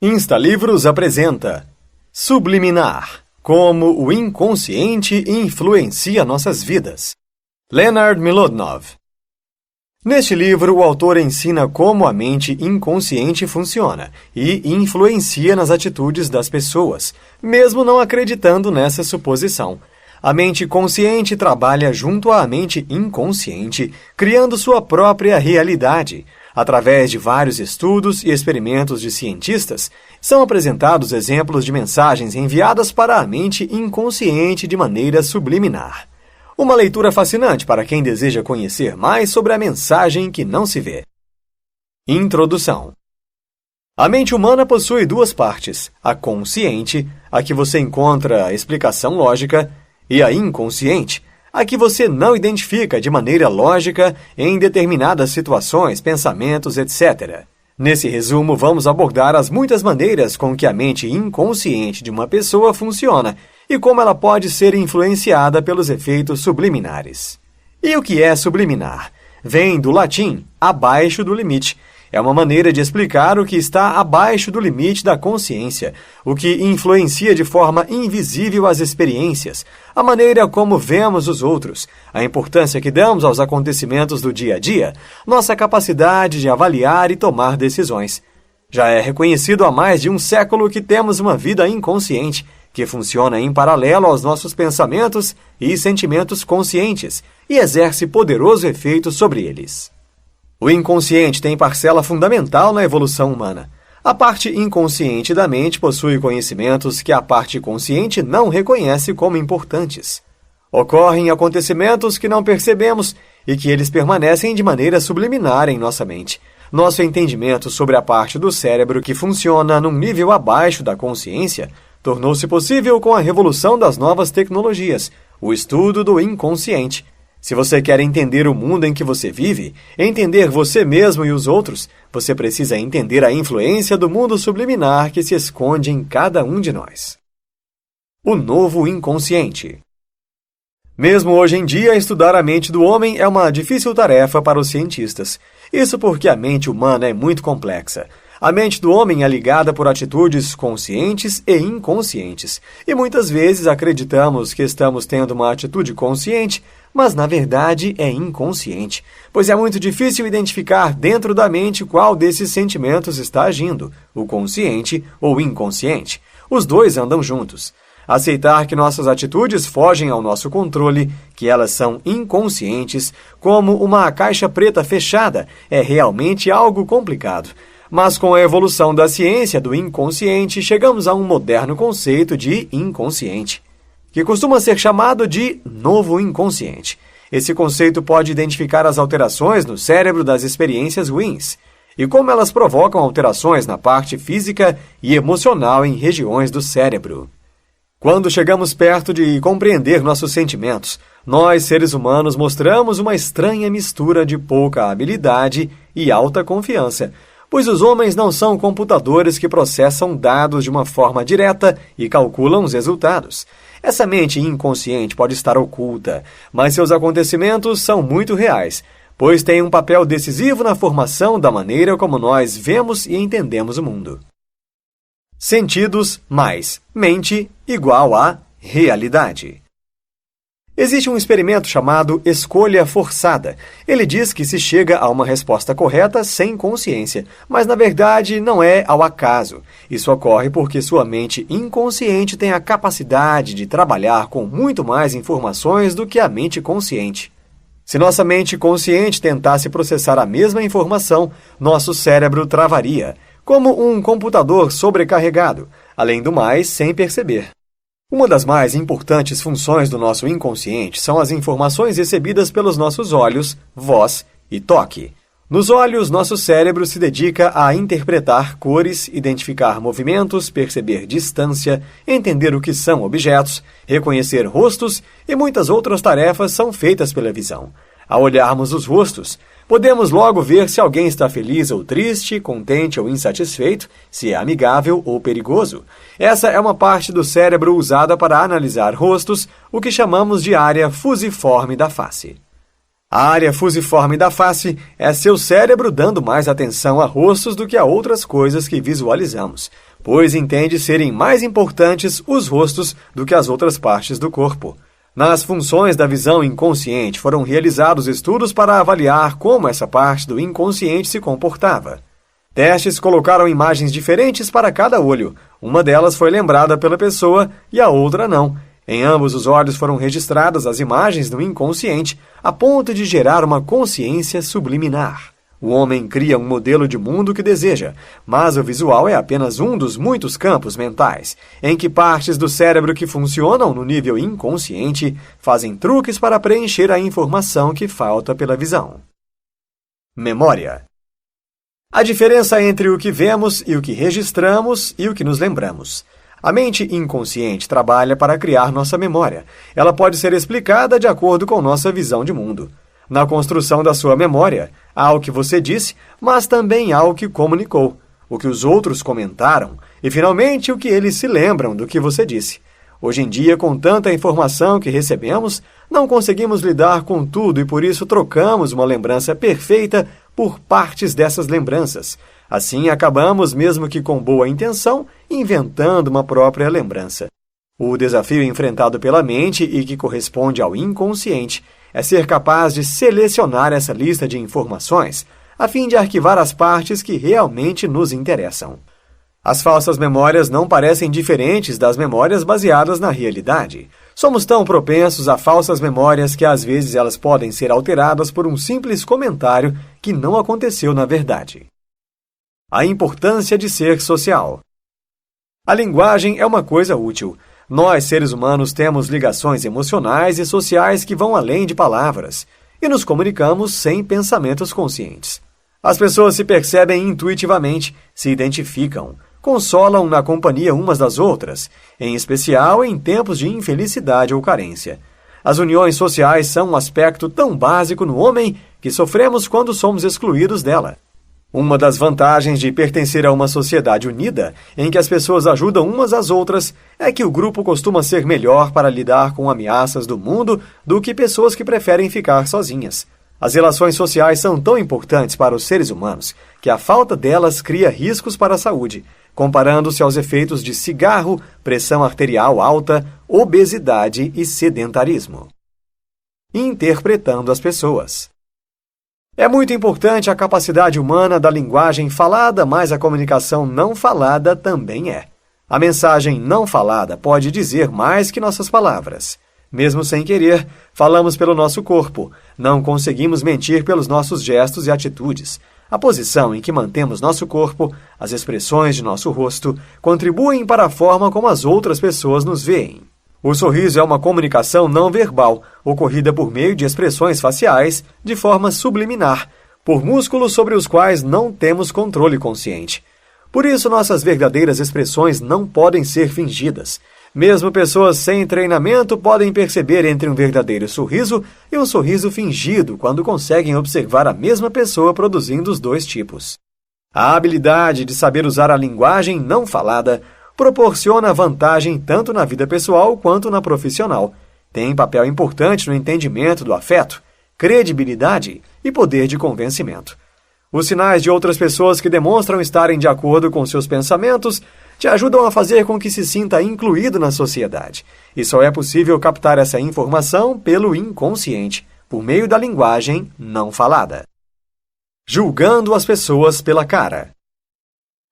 Instalivros apresenta Subliminar, como o inconsciente influencia nossas vidas. Leonard Milodnov. Neste livro, o autor ensina como a mente inconsciente funciona e influencia nas atitudes das pessoas, mesmo não acreditando nessa suposição. A mente consciente trabalha junto à mente inconsciente, criando sua própria realidade. Através de vários estudos e experimentos de cientistas, são apresentados exemplos de mensagens enviadas para a mente inconsciente de maneira subliminar. Uma leitura fascinante para quem deseja conhecer mais sobre a mensagem que não se vê. Introdução. A mente humana possui duas partes, a consciente, a que você encontra a explicação lógica, e a inconsciente, a que você não identifica de maneira lógica em determinadas situações, pensamentos, etc. Nesse resumo, vamos abordar as muitas maneiras com que a mente inconsciente de uma pessoa funciona e como ela pode ser influenciada pelos efeitos subliminares. E o que é subliminar? Vem do latim abaixo do limite. É uma maneira de explicar o que está abaixo do limite da consciência, o que influencia de forma invisível as experiências, a maneira como vemos os outros, a importância que damos aos acontecimentos do dia a dia, nossa capacidade de avaliar e tomar decisões. Já é reconhecido há mais de um século que temos uma vida inconsciente, que funciona em paralelo aos nossos pensamentos e sentimentos conscientes e exerce poderoso efeito sobre eles. O inconsciente tem parcela fundamental na evolução humana. A parte inconsciente da mente possui conhecimentos que a parte consciente não reconhece como importantes. Ocorrem acontecimentos que não percebemos e que eles permanecem de maneira subliminar em nossa mente. Nosso entendimento sobre a parte do cérebro que funciona num nível abaixo da consciência tornou-se possível com a revolução das novas tecnologias, o estudo do inconsciente. Se você quer entender o mundo em que você vive, entender você mesmo e os outros, você precisa entender a influência do mundo subliminar que se esconde em cada um de nós. O novo inconsciente. Mesmo hoje em dia, estudar a mente do homem é uma difícil tarefa para os cientistas. Isso porque a mente humana é muito complexa. A mente do homem é ligada por atitudes conscientes e inconscientes, e muitas vezes acreditamos que estamos tendo uma atitude consciente, mas na verdade é inconsciente, pois é muito difícil identificar dentro da mente qual desses sentimentos está agindo, o consciente ou o inconsciente. Os dois andam juntos. Aceitar que nossas atitudes fogem ao nosso controle, que elas são inconscientes, como uma caixa preta fechada, é realmente algo complicado. Mas com a evolução da ciência do inconsciente, chegamos a um moderno conceito de inconsciente, que costuma ser chamado de novo inconsciente. Esse conceito pode identificar as alterações no cérebro das experiências ruins e como elas provocam alterações na parte física e emocional em regiões do cérebro. Quando chegamos perto de compreender nossos sentimentos, nós, seres humanos, mostramos uma estranha mistura de pouca habilidade e alta confiança, pois os homens não são computadores que processam dados de uma forma direta e calculam os resultados. Essa mente inconsciente pode estar oculta, mas seus acontecimentos são muito reais, pois têm um papel decisivo na formação da maneira como nós vemos e entendemos o mundo. Sentidos mais mente igual a realidade. Existe um experimento chamado escolha forçada. Ele diz que se chega a uma resposta correta sem consciência, mas na verdade não é ao acaso. Isso ocorre porque sua mente inconsciente tem a capacidade de trabalhar com muito mais informações do que a mente consciente. Se nossa mente consciente tentasse processar a mesma informação, nosso cérebro travaria, como um computador sobrecarregado, além do mais, sem perceber. Uma das mais importantes funções do nosso inconsciente são as informações recebidas pelos nossos olhos, voz e toque. Nos olhos, nosso cérebro se dedica a interpretar cores, identificar movimentos, perceber distância, entender o que são objetos, reconhecer rostos e muitas outras tarefas são feitas pela visão. Ao olharmos os rostos, podemos logo ver se alguém está feliz ou triste, contente ou insatisfeito, se é amigável ou perigoso. Essa é uma parte do cérebro usada para analisar rostos, o que chamamos de área fusiforme da face. A área fusiforme da face é seu cérebro dando mais atenção a rostos do que a outras coisas que visualizamos, pois entende serem mais importantes os rostos do que as outras partes do corpo. Nas funções da visão inconsciente foram realizados estudos para avaliar como essa parte do inconsciente se comportava. Testes colocaram imagens diferentes para cada olho. Uma delas foi lembrada pela pessoa e a outra não. Em ambos os olhos foram registradas as imagens no inconsciente, a ponto de gerar uma consciência subliminar. O homem cria um modelo de mundo que deseja, mas o visual é apenas um dos muitos campos mentais, em que partes do cérebro que funcionam no nível inconsciente fazem truques para preencher a informação que falta pela visão. Memória. A diferença entre o que vemos e o que registramos e o que nos lembramos. A mente inconsciente trabalha para criar nossa memória. Ela pode ser explicada de acordo com nossa visão de mundo. Na construção da sua memória, há o que você disse, mas também há o que comunicou, o que os outros comentaram e, finalmente, o que eles se lembram do que você disse. Hoje em dia, com tanta informação que recebemos, não conseguimos lidar com tudo e, por isso, trocamos uma lembrança perfeita por partes dessas lembranças. Assim, acabamos, mesmo que com boa intenção, inventando uma própria lembrança. O desafio enfrentado pela mente e que corresponde ao inconsciente é ser capaz de selecionar essa lista de informações a fim de arquivar as partes que realmente nos interessam. As falsas memórias não parecem diferentes das memórias baseadas na realidade. Somos tão propensos a falsas memórias que às vezes elas podem ser alteradas por um simples comentário que não aconteceu na verdade. A importância de ser social. A linguagem é uma coisa útil. Nós, seres humanos, temos ligações emocionais e sociais que vão além de palavras, e nos comunicamos sem pensamentos conscientes. As pessoas se percebem intuitivamente, se identificam, consolam na companhia umas das outras, em especial em tempos de infelicidade ou carência. As uniões sociais são um aspecto tão básico no homem que sofremos quando somos excluídos dela. Uma das vantagens de pertencer a uma sociedade unida, em que as pessoas ajudam umas às outras, é que o grupo costuma ser melhor para lidar com ameaças do mundo do que pessoas que preferem ficar sozinhas. As relações sociais são tão importantes para os seres humanos que a falta delas cria riscos para a saúde, comparando-se aos efeitos de cigarro, pressão arterial alta, obesidade e sedentarismo. Interpretando as pessoas. É muito importante a capacidade humana da linguagem falada, mas a comunicação não falada também é. A mensagem não falada pode dizer mais que nossas palavras. Mesmo sem querer, falamos pelo nosso corpo. Não conseguimos mentir pelos nossos gestos e atitudes. A posição em que mantemos nosso corpo, as expressões de nosso rosto, contribuem para a forma como as outras pessoas nos veem. O sorriso é uma comunicação não verbal, ocorrida por meio de expressões faciais, de forma subliminar, por músculos sobre os quais não temos controle consciente. Por isso, nossas verdadeiras expressões não podem ser fingidas. Mesmo pessoas sem treinamento podem perceber entre um verdadeiro sorriso e um sorriso fingido quando conseguem observar a mesma pessoa produzindo os dois tipos. A habilidade de saber usar a linguagem não falada proporciona vantagem tanto na vida pessoal quanto na profissional. Tem papel importante no entendimento do afeto, credibilidade e poder de convencimento. Os sinais de outras pessoas que demonstram estarem de acordo com seus pensamentos te ajudam a fazer com que se sinta incluído na sociedade. E só é possível captar essa informação pelo inconsciente, por meio da linguagem não falada. Julgando as pessoas pela cara.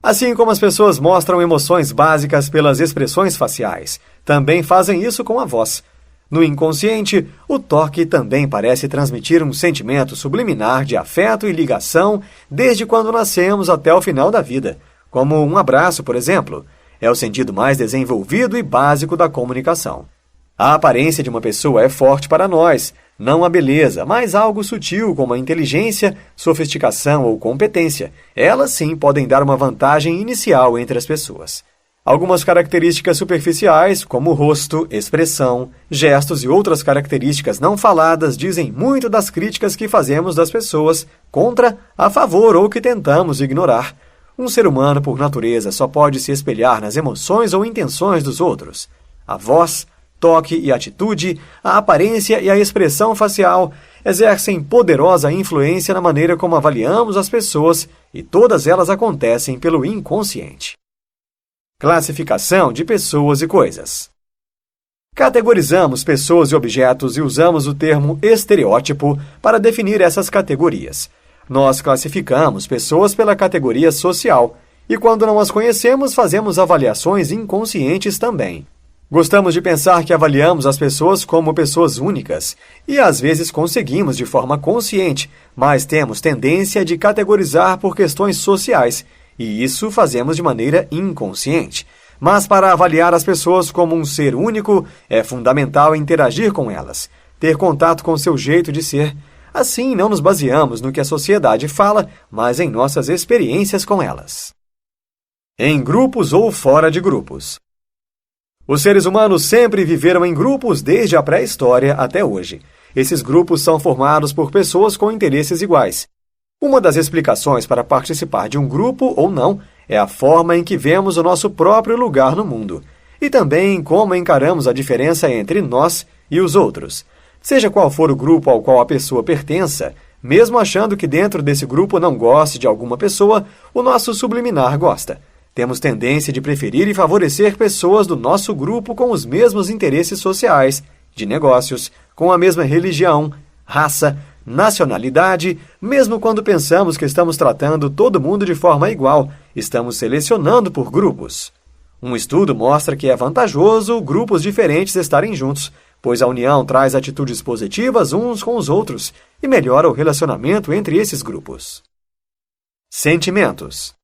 Assim como as pessoas mostram emoções básicas pelas expressões faciais, também fazem isso com a voz. No inconsciente, o toque também parece transmitir um sentimento subliminar de afeto e ligação desde quando nascemos até o final da vida, como um abraço, por exemplo. É o sentido mais desenvolvido e básico da comunicação. A aparência de uma pessoa é forte para nós, não a beleza, mas algo sutil como a inteligência, sofisticação ou competência. Elas sim podem dar uma vantagem inicial entre as pessoas. Algumas características superficiais, como rosto, expressão, gestos e outras características não faladas, dizem muito das críticas que fazemos das pessoas, contra, a favor ou que tentamos ignorar. Um ser humano, por natureza, só pode se espelhar nas emoções ou intenções dos outros. A voz, toque e atitude, a aparência e a expressão facial, exercem poderosa influência na maneira como avaliamos as pessoas e todas elas acontecem pelo inconsciente. Classificação de pessoas e coisas. Categorizamos pessoas e objetos e usamos o termo estereótipo para definir essas categorias. Nós classificamos pessoas pela categoria social e, quando não as conhecemos, fazemos avaliações inconscientes também. Gostamos de pensar que avaliamos as pessoas como pessoas únicas e, às vezes, conseguimos de forma consciente, mas temos tendência de categorizar por questões sociais, e isso fazemos de maneira inconsciente. Mas para avaliar as pessoas como um ser único, é fundamental interagir com elas, ter contato com seu jeito de ser. Assim, não nos baseamos no que a sociedade fala, mas em nossas experiências com elas. Em grupos ou fora de grupos. Os seres humanos sempre viveram em grupos desde a pré-história até hoje. Esses grupos são formados por pessoas com interesses iguais. Uma das explicações para participar de um grupo ou não é a forma em que vemos o nosso próprio lugar no mundo, e também como encaramos a diferença entre nós e os outros. Seja qual for o grupo ao qual a pessoa pertença, mesmo achando que dentro desse grupo não goste de alguma pessoa, o nosso subliminar gosta. Temos tendência de preferir e favorecer pessoas do nosso grupo com os mesmos interesses sociais, de negócios, com a mesma religião, raça, nacionalidade, mesmo quando pensamos que estamos tratando todo mundo de forma igual, estamos selecionando por grupos. Um estudo mostra que é vantajoso grupos diferentes estarem juntos, pois a união traz atitudes positivas uns com os outros e melhora o relacionamento entre esses grupos. Sentimentos.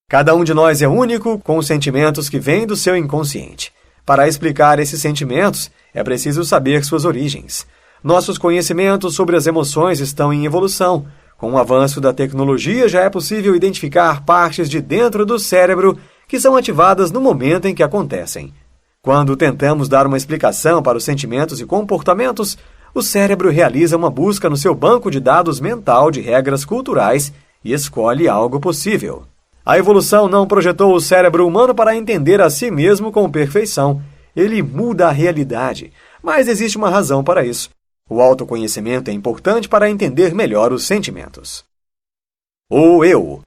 Cada um de nós é único com os sentimentos que vêm do seu inconsciente. Para explicar esses sentimentos, é preciso saber suas origens. Nossos conhecimentos sobre as emoções estão em evolução. Com o avanço da tecnologia, já é possível identificar partes de dentro do cérebro que são ativadas no momento em que acontecem. Quando tentamos dar uma explicação para os sentimentos e comportamentos, o cérebro realiza uma busca no seu banco de dados mental de regras culturais e escolhe algo possível. A evolução não projetou o cérebro humano para entender a si mesmo com perfeição. Ele muda a realidade, mas existe uma razão para isso. O autoconhecimento é importante para entender melhor os sentimentos. O eu.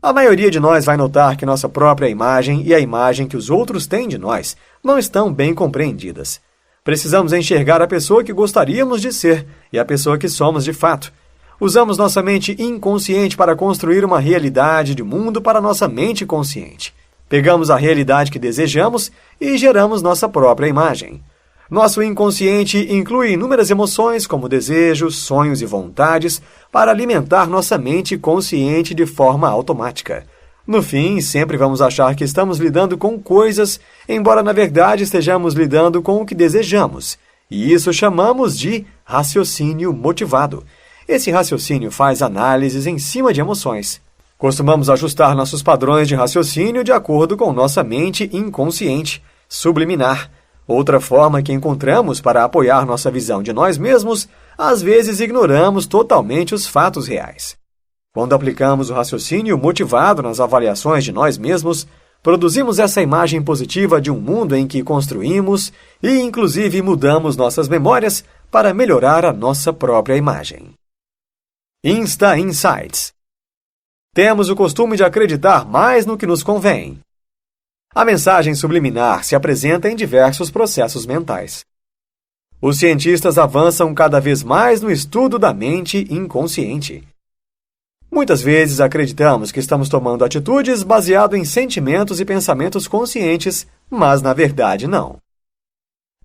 A maioria de nós vai notar que nossa própria imagem e a imagem que os outros têm de nós não estão bem compreendidas. Precisamos enxergar a pessoa que gostaríamos de ser e a pessoa que somos de fato. Usamos nossa mente inconsciente para construir uma realidade de mundo para nossa mente consciente. Pegamos a realidade que desejamos e geramos nossa própria imagem. Nosso inconsciente inclui inúmeras emoções como desejos, sonhos e vontades para alimentar nossa mente consciente de forma automática. No fim, sempre vamos achar que estamos lidando com coisas, embora na verdade estejamos lidando com o que desejamos. E isso chamamos de raciocínio motivado. Esse raciocínio faz análises em cima de emoções. Costumamos ajustar nossos padrões de raciocínio de acordo com nossa mente inconsciente, subliminar. Outra forma que encontramos para apoiar nossa visão de nós mesmos, às vezes ignoramos totalmente os fatos reais. Quando aplicamos o raciocínio motivado nas avaliações de nós mesmos, produzimos essa imagem positiva de um mundo em que construímos e, inclusive, mudamos nossas memórias para melhorar a nossa própria imagem. Insta Insights. Temos o costume de acreditar mais no que nos convém. A mensagem subliminar se apresenta em diversos processos mentais. Os cientistas avançam cada vez mais no estudo da mente inconsciente. Muitas vezes acreditamos que estamos tomando atitudes baseado em sentimentos e pensamentos conscientes, mas na verdade não.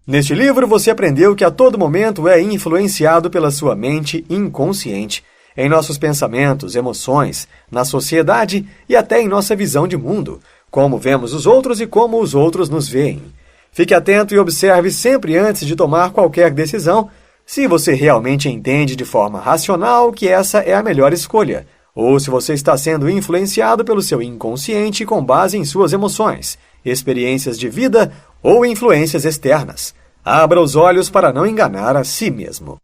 Neste livro você aprendeu que a todo momento é influenciado pela sua mente inconsciente, em nossos pensamentos, emoções, na sociedade e até em nossa visão de mundo, como vemos os outros e como os outros nos veem. Fique atento e observe sempre antes de tomar qualquer decisão se você realmente entende de forma racional que essa é a melhor escolha, ou se você está sendo influenciado pelo seu inconsciente com base em suas emoções, experiências de vida ou influências externas. Abra os olhos para não enganar a si mesmo.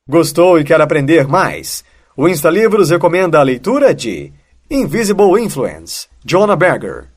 Gostou e quer aprender mais? O Insta Livros recomenda a leitura de Invisible Influence, Jonah Berger.